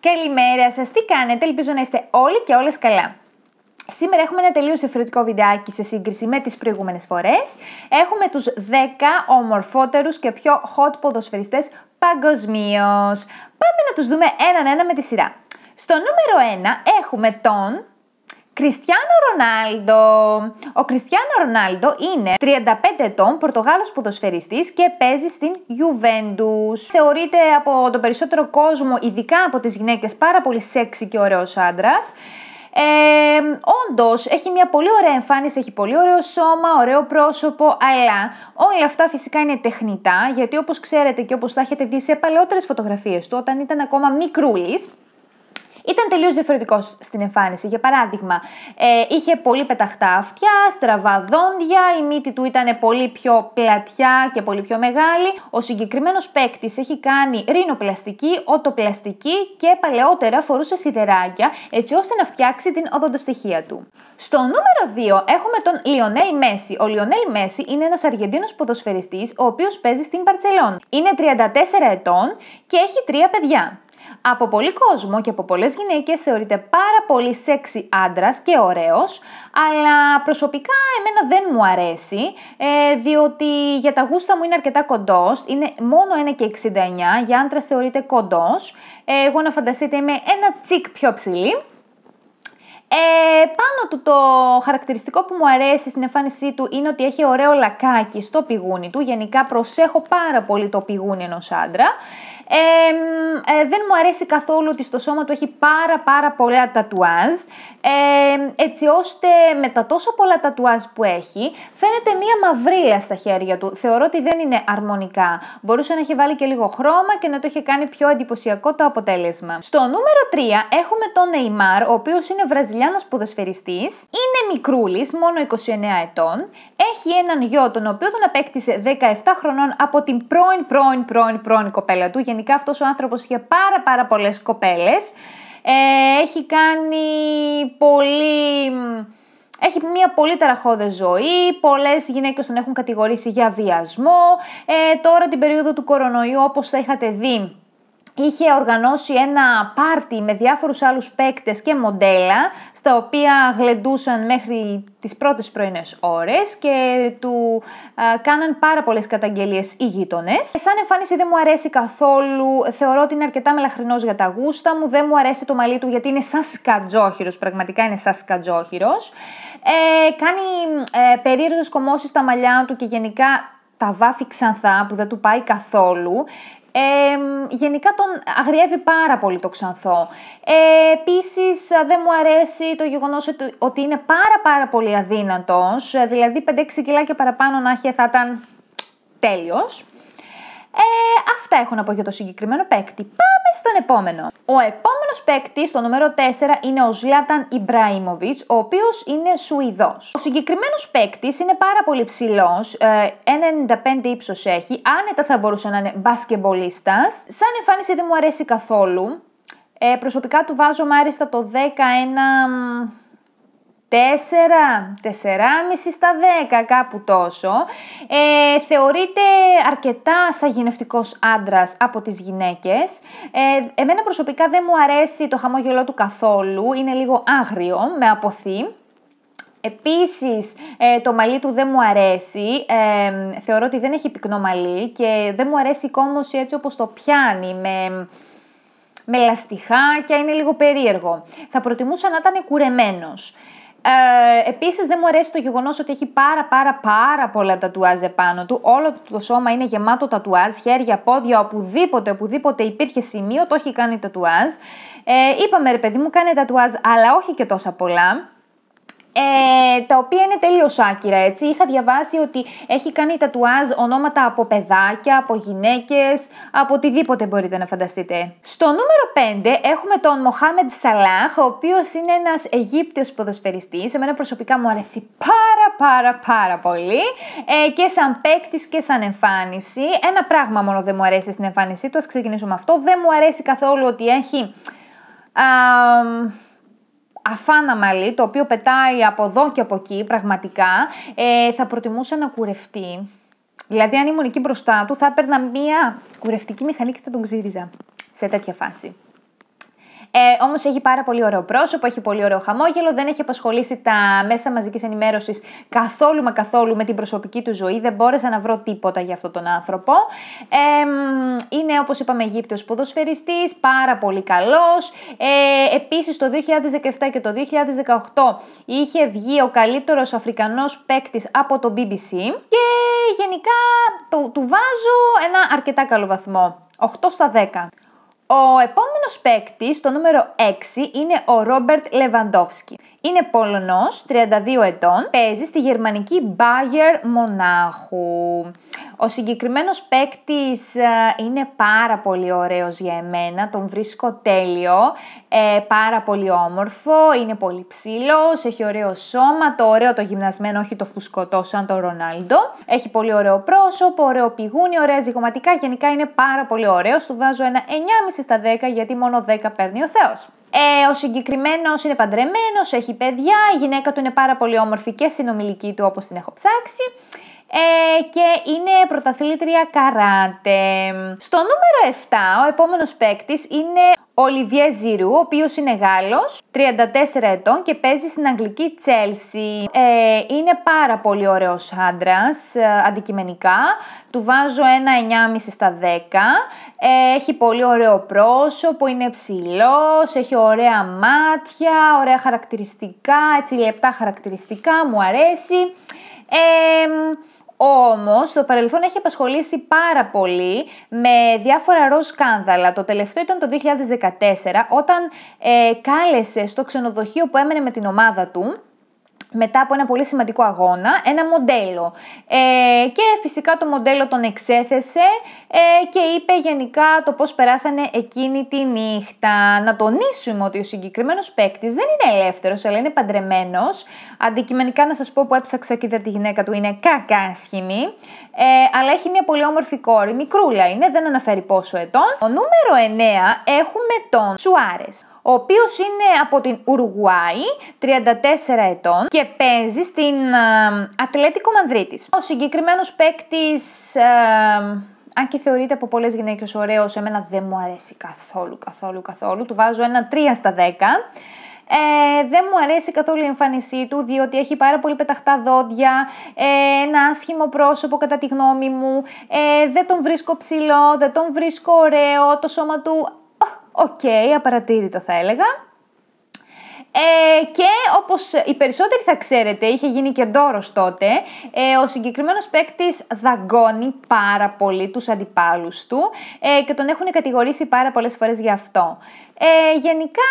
Καλημέρα σας, τι κάνετε, ελπίζω να είστε όλοι και όλες καλά. Σήμερα έχουμε ένα τελείως διαφορετικό βιντεάκι σε σύγκριση με τις προηγούμενες φορές. Έχουμε τους 10 ομορφότερους και πιο hot ποδοσφαιριστές παγκοσμίως. Πάμε να τους δούμε έναν-ένα με τη σειρά. Στο νούμερο 1 έχουμε τον Κριστιάνο Ρονάλντο. Ο Κριστιάνο Ρονάλντο είναι 35 ετών, Πορτογάλος ποδοσφαιριστής και παίζει στην Juventus. Θεωρείται από τον περισσότερο κόσμο, ειδικά από τις γυναίκες, πάρα πολύ σεξι και ωραίος άντρας. Όντως έχει μια πολύ ωραία εμφάνιση, έχει πολύ ωραίο σώμα, ωραίο πρόσωπο, αλλά όλα αυτά φυσικά είναι τεχνητά, γιατί όπως ξέρετε και όπως θα έχετε δει σε παλαιότερες φωτογραφίες του, όταν ήταν ακόμα μικρούλης, ήταν τελείως διαφορετικός στην εμφάνιση. Για παράδειγμα, είχε πολύ πεταχτά αυτιά, στραβά δόντια, η μύτη του ήταν πολύ πιο πλατιά και πολύ πιο μεγάλη. Ο συγκεκριμένος παίκτης έχει κάνει ρινοπλαστική, οτοπλαστική και παλαιότερα φορούσε σιδεράκια έτσι ώστε να φτιάξει την οδοντοστοιχεία του. Στο νούμερο 2 έχουμε τον Λιονέλ Μέση. Ο Λιονέλ Μέση είναι ένας Αργεντίνος ποδοσφαιριστής, ο οποίος παίζει στην Μπαρτσελόνη. Είναι 34 ετών και έχει 3 παιδιά. Από πολλοί κόσμο και από πολλές γυναίκες θεωρείται πάρα πολύ σεξι άντρας και ωραίος, αλλά προσωπικά εμένα δεν μου αρέσει, διότι για τα γούστα μου είναι αρκετά κοντός, είναι μόνο 1,69, για άντρας θεωρείται κοντός, εγώ να φανταστείτε είμαι ένα τσικ πιο ψηλή. Πάνω του το χαρακτηριστικό που μου αρέσει στην εμφάνισή του είναι ότι έχει ωραίο λακάκι στο πηγούνι του, γενικά προσέχω πάρα πολύ το πηγούνι ενός άντρα. Δεν μου αρέσει καθόλου ότι στο σώμα του έχει πάρα πολλά τατουάζ, έτσι ώστε με τα τόσο πολλά τατουάζ που έχει φαίνεται μία μαυρίλα στα χέρια του. Θεωρώ ότι δεν είναι αρμονικά. Μπορούσε να έχει βάλει και λίγο χρώμα και να το είχε κάνει πιο εντυπωσιακό το αποτέλεσμα. Στο νούμερο 3 έχουμε τον Νεϊμάρ, ο οποίος είναι Βραζιλιάνος ποδοσφαιριστής, είναι μικρούλης, μόνο 29 ετών, έχει έναν γιο τον οποίο τον απέκτησε 17 χρονών από την πρώην κοπέλα του. Γενικά αυτός ο άνθρωπος είχε πάρα πολλές κοπέλες. Έχει κάνει έχει μια πολύ ταραχώδες ζωή, πολλές γυναίκες τον έχουν κατηγορήσει για βιασμό. Τώρα την περίοδο του κορονοϊού, όπως θα είχατε δει, είχε οργανώσει ένα πάρτι με διάφορους άλλους παίκτες και μοντέλα, στα οποία γλεντούσαν μέχρι τις πρώτες πρωινές ώρες και του κάναν πάρα πολλές καταγγελίες οι γείτονες. Σαν εμφάνιση δεν μου αρέσει καθόλου, θεωρώ ότι είναι αρκετά μελαχρινός για τα γούστα μου, δεν μου αρέσει το μαλλί του γιατί είναι σαν σκατζόχυρος, πραγματικά είναι σαν σκατζόχυρος. Κάνει περίεργες κομμώσεις στα μαλλιά του και γενικά τα βάφει ξανθά που δεν του πάει καθόλου. Γενικά τον αγριεύει πάρα πολύ το ξανθό. Επίσης δεν μου αρέσει το γεγονός ότι είναι πάρα πολύ αδύνατος, δηλαδή 5-6 κιλά παραπάνω να έχει θα ήταν τέλειος. Αυτά έχω να πω για το συγκεκριμένο παίκτη. Πάμε στον επόμενο. Ο επόμενος παίκτης, το νούμερο 4, είναι ο Ζλάταν Ιμπραήμοβιτς, ο οποίος είναι Σουηδός. Ο συγκεκριμένος παίκτης είναι πάρα πολύ ψηλός, 1,95 ύψος έχει, άνετα θα μπορούσε να είναι μπασκεμπολίστας. Σαν εμφάνιση δεν μου αρέσει καθόλου. Προσωπικά του βάζω άριστα το 10, 4,5 στα 10, κάπου τόσο. Θεωρείται αρκετά σαγηνευτικός άντρας από τις γυναίκες. Εμένα προσωπικά δεν μου αρέσει το χαμόγελό του καθόλου, είναι λίγο άγριο, με αποθεί. Επίσης το μαλλί του δεν μου αρέσει, θεωρώ ότι δεν έχει πυκνό μαλλί και δεν μου αρέσει η κόμωση έτσι όπως το πιάνει, με λαστιχάκια, είναι λίγο περίεργο. Θα προτιμούσα να ήταν κουρεμένος. Επίσης δεν μου αρέσει το γεγονός ότι έχει πάρα πολλά τατουάζ επάνω του. Όλο το σώμα είναι γεμάτο τατουάζ, χέρια, πόδια, οπουδήποτε υπήρχε σημείο το έχει κάνει τατουάζ. Είπαμε ρε παιδί μου, κάνει τατουάζ, αλλά όχι και τόσα πολλά. Τα οποία είναι τελείως άκυρα, έτσι. Είχα διαβάσει ότι έχει κάνει τατουάζ ονόματα από παιδάκια, από γυναίκες, από οτιδήποτε μπορείτε να φανταστείτε. Στο νούμερο 5 έχουμε τον Μοχάμεντ Σαλάχ, ο οποίος είναι ένας Αιγύπτιος ποδοσφαιριστής. Εμένα προσωπικά μου αρέσει πάρα πολύ και σαν παίκτης και σαν εμφάνιση. Ένα πράγμα μόνο δεν μου αρέσει στην εμφάνισή του, ας ξεκινήσουμε αυτό. Δεν μου αρέσει καθόλου ότι έχει αφάνα μαλλί, το οποίο πετάει από εδώ και από εκεί, πραγματικά. Θα προτιμούσα να κουρευτεί. Δηλαδή, αν ήμουν εκεί μπροστά του, θα έπαιρνα μία κουρευτική μηχανή και θα τον ξύριζα σε τέτοια φάση. Όμως έχει πάρα πολύ ωραίο πρόσωπο, έχει πολύ ωραίο χαμόγελο, δεν έχει απασχολήσει τα μέσα μαζικής ενημέρωσης καθόλου μα καθόλου με την προσωπική του ζωή, δεν μπόρεσα να βρω τίποτα για αυτόν τον άνθρωπο. Είναι, όπως είπαμε, Αιγύπτιος ποδοσφαιριστής, πάρα πολύ καλός. Επίσης το 2017 και το 2018 είχε βγει ο καλύτερος Αφρικανός παίκτης από το BBC και γενικά του βάζω ένα αρκετά καλό βαθμό, 8 στα 10. Ο επόμενος παίκτης, το νούμερο 6, είναι ο Ρόμπερτ Λεβαντόφσκι. Είναι Πολωνός, 32 ετών, παίζει στη γερμανική Bayer Μονάχου. Ο συγκεκριμένος παίκτης είναι πάρα πολύ ωραίος για εμένα, τον βρίσκω τέλειο, πάρα πολύ όμορφο, είναι πολύ ψηλός, έχει ωραίο σώμα, το ωραίο το γυμνασμένο, όχι το φουσκωτό σαν το Ρονάλντο. Έχει πολύ ωραίο πρόσωπο, ωραίο πηγούνι, ωραία ζυγωματικά, γενικά είναι πάρα πολύ ωραίος, του βάζω ένα 9,5 στα 10 γιατί μόνο 10 παίρνει ο Θεός. Ο συγκεκριμένος είναι παντρεμένος, έχει παιδιά, η γυναίκα του είναι πάρα πολύ όμορφη και συνομιλική του όπως την έχω ψάξει και είναι πρωταθλήτρια καράτε. Στο νούμερο 7 ο επόμενος παίκτης είναι ο Ολιβιέ Ζιρού, ο οποίος είναι Γάλλος, 34 ετών και παίζει στην αγγλική Chelsea. Είναι πάρα πολύ ωραίος άντρας αντικειμενικά, του βάζω ένα 9,5 στα 10. Έχει πολύ ωραίο πρόσωπο, είναι ψηλός, έχει ωραία μάτια, ωραία χαρακτηριστικά, έτσι λεπτά χαρακτηριστικά, μου αρέσει. Όμως, στο παρελθόν έχει απασχολήσει πάρα πολύ με διάφορα ροζ σκάνδαλα. Το τελευταίο ήταν το 2014, όταν κάλεσε στο ξενοδοχείο που έμενε με την ομάδα του, μετά από ένα πολύ σημαντικό αγώνα, ένα μοντέλο. Και φυσικά το μοντέλο τον εξέθεσε και είπε γενικά το πώς περάσανε εκείνη τη νύχτα. Να τονίσουμε ότι ο συγκεκριμένος παίκτης δεν είναι ελεύθερος, αλλά είναι παντρεμένος. Αντικειμενικά να σας πω που έψαξα και είδα τη γυναίκα του είναι κακάσχημη. Αλλά έχει μια πολύ όμορφη κόρη, μικρούλα είναι, δεν αναφέρει πόσο ετών. Ο νούμερο 9 έχουμε τον Σουάρες, ο οποίος είναι από την Ουρουγουάη, 34 ετών και παίζει στην Ατλέτικο Μανδρίτης. Ο συγκεκριμένος παίκτης, αν και θεωρείται από πολλές γυναίκες ωραίος, εμένα δεν μου αρέσει καθόλου, του βάζω ένα 3 στα 10. Δεν μου αρέσει καθόλου η εμφάνισή του, διότι έχει πάρα πολύ πεταχτά δόντια, ένα άσχημο πρόσωπο κατά τη γνώμη μου, δεν τον βρίσκω ψηλό, δεν τον βρίσκω ωραίο, το σώμα του, απαρατήρητο θα έλεγα. Και όπως οι περισσότεροι θα ξέρετε, είχε γίνει και ντόρος τότε, ο συγκεκριμένος παίκτης δαγκώνει πάρα πολύ τους αντιπάλους του και τον έχουν κατηγορήσει πάρα πολλές φορές γι' αυτό. Γενικά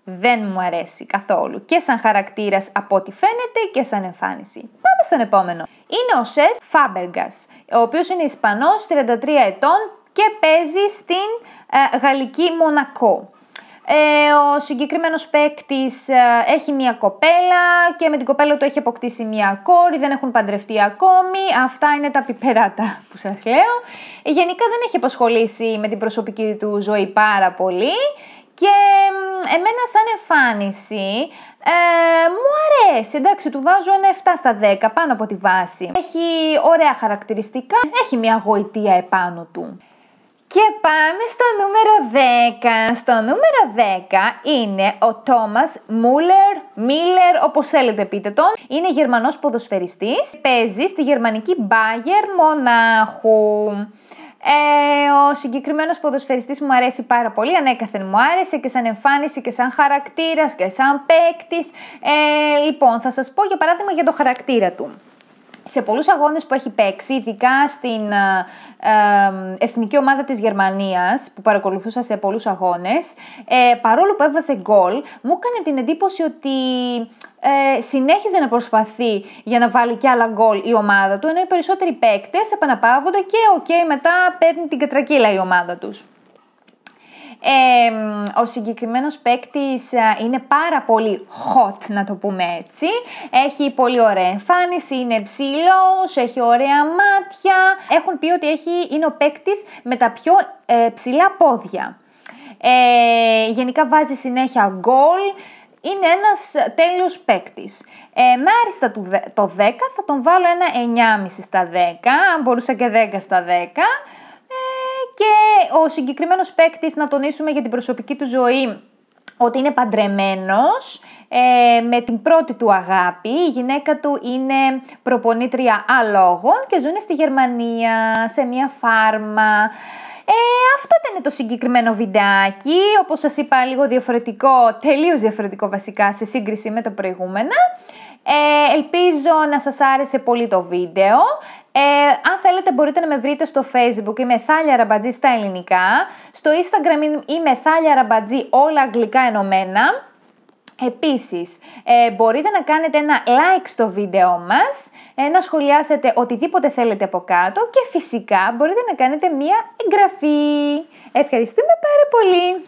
δεν μου αρέσει καθόλου και σαν χαρακτήρας από ό,τι φαίνεται και σαν εμφάνιση. Πάμε στον επόμενο. Είναι ο Σες Φάμπεργας, ο οποίος είναι Ισπανός, 33 ετών και παίζει στην γαλλική Μονακό. Ο συγκεκριμένος παίκτης έχει μία κοπέλα και με την κοπέλα του έχει αποκτήσει μία κόρη, δεν έχουν παντρευτεί ακόμη, αυτά είναι τα πιπεράτα που σας λέω. Γενικά δεν έχει απασχολήσει με την προσωπική του ζωή πάρα πολύ και εμένα σαν εμφάνιση μου αρέσει, εντάξει, του βάζω ένα 7 στα 10 πάνω από τη βάση. Έχει ωραία χαρακτηριστικά, έχει μία γοητεία επάνω του. Και πάμε στο νούμερο 10. Στο νούμερο 10 είναι ο Τόμας Μίλερ, όπως θέλετε πείτε τον. Είναι Γερμανός ποδοσφαιριστής. Παίζει στη γερμανική Bayer Μονάχου. Ο συγκεκριμένος ποδοσφαιριστής μου αρέσει πάρα πολύ, ανέκαθεν μου άρεσε και σαν εμφάνιση και σαν χαρακτήρας και σαν παίκτης. Λοιπόν, θα σας πω για παράδειγμα για το χαρακτήρα του. Σε πολλούς αγώνες που έχει παίξει, ειδικά στην εθνική ομάδα της Γερμανίας, που παρακολουθούσα σε πολλούς αγώνες, παρόλο που έβαζε γκολ, μου έκανε την εντύπωση ότι συνέχιζε να προσπαθεί για να βάλει και άλλα γκολ η ομάδα του, ενώ οι περισσότεροι παίκτες επαναπαύονται και μετά παίρνει την κατρακύλα η ομάδα τους. Ο συγκεκριμένος παίκτης είναι πάρα πολύ hot, να το πούμε έτσι. Έχει πολύ ωραία εμφάνιση, είναι ψηλός, έχει ωραία μάτια. Έχουν πει ότι είναι ο παίκτης με τα πιο ψηλά πόδια. Γενικά βάζει συνέχεια γκολ. Είναι ένας τέλειος παίκτης. Με άριστα το 10 θα τον βάλω ένα 9,5 στα 10, αν μπορούσα και 10 στα 10. Και ο συγκεκριμένος παίκτης, να τονίσουμε για την προσωπική του ζωή, ότι είναι παντρεμένος με την πρώτη του αγάπη. Η γυναίκα του είναι προπονήτρια αλόγων και ζουν στη Γερμανία, σε μια φάρμα. Αυτό ήταν το συγκεκριμένο βιντεάκι, όπως σας είπα, λίγο διαφορετικό, τελείως διαφορετικό βασικά σε σύγκριση με τα προηγούμενα. Ελπίζω να σας άρεσε πολύ το βίντεο. Αν θέλετε μπορείτε να με βρείτε στο Facebook, είμαι Θάλια Ραμπατζή στα ελληνικά. Στο Instagram είμαι Θάλια Ραμπατζή, όλα αγγλικά ενωμένα. Επίσης, μπορείτε να κάνετε ένα like στο βίντεο μας, να σχολιάσετε οτιδήποτε θέλετε από κάτω και φυσικά μπορείτε να κάνετε μία εγγραφή. Ευχαριστούμε πάρα πολύ!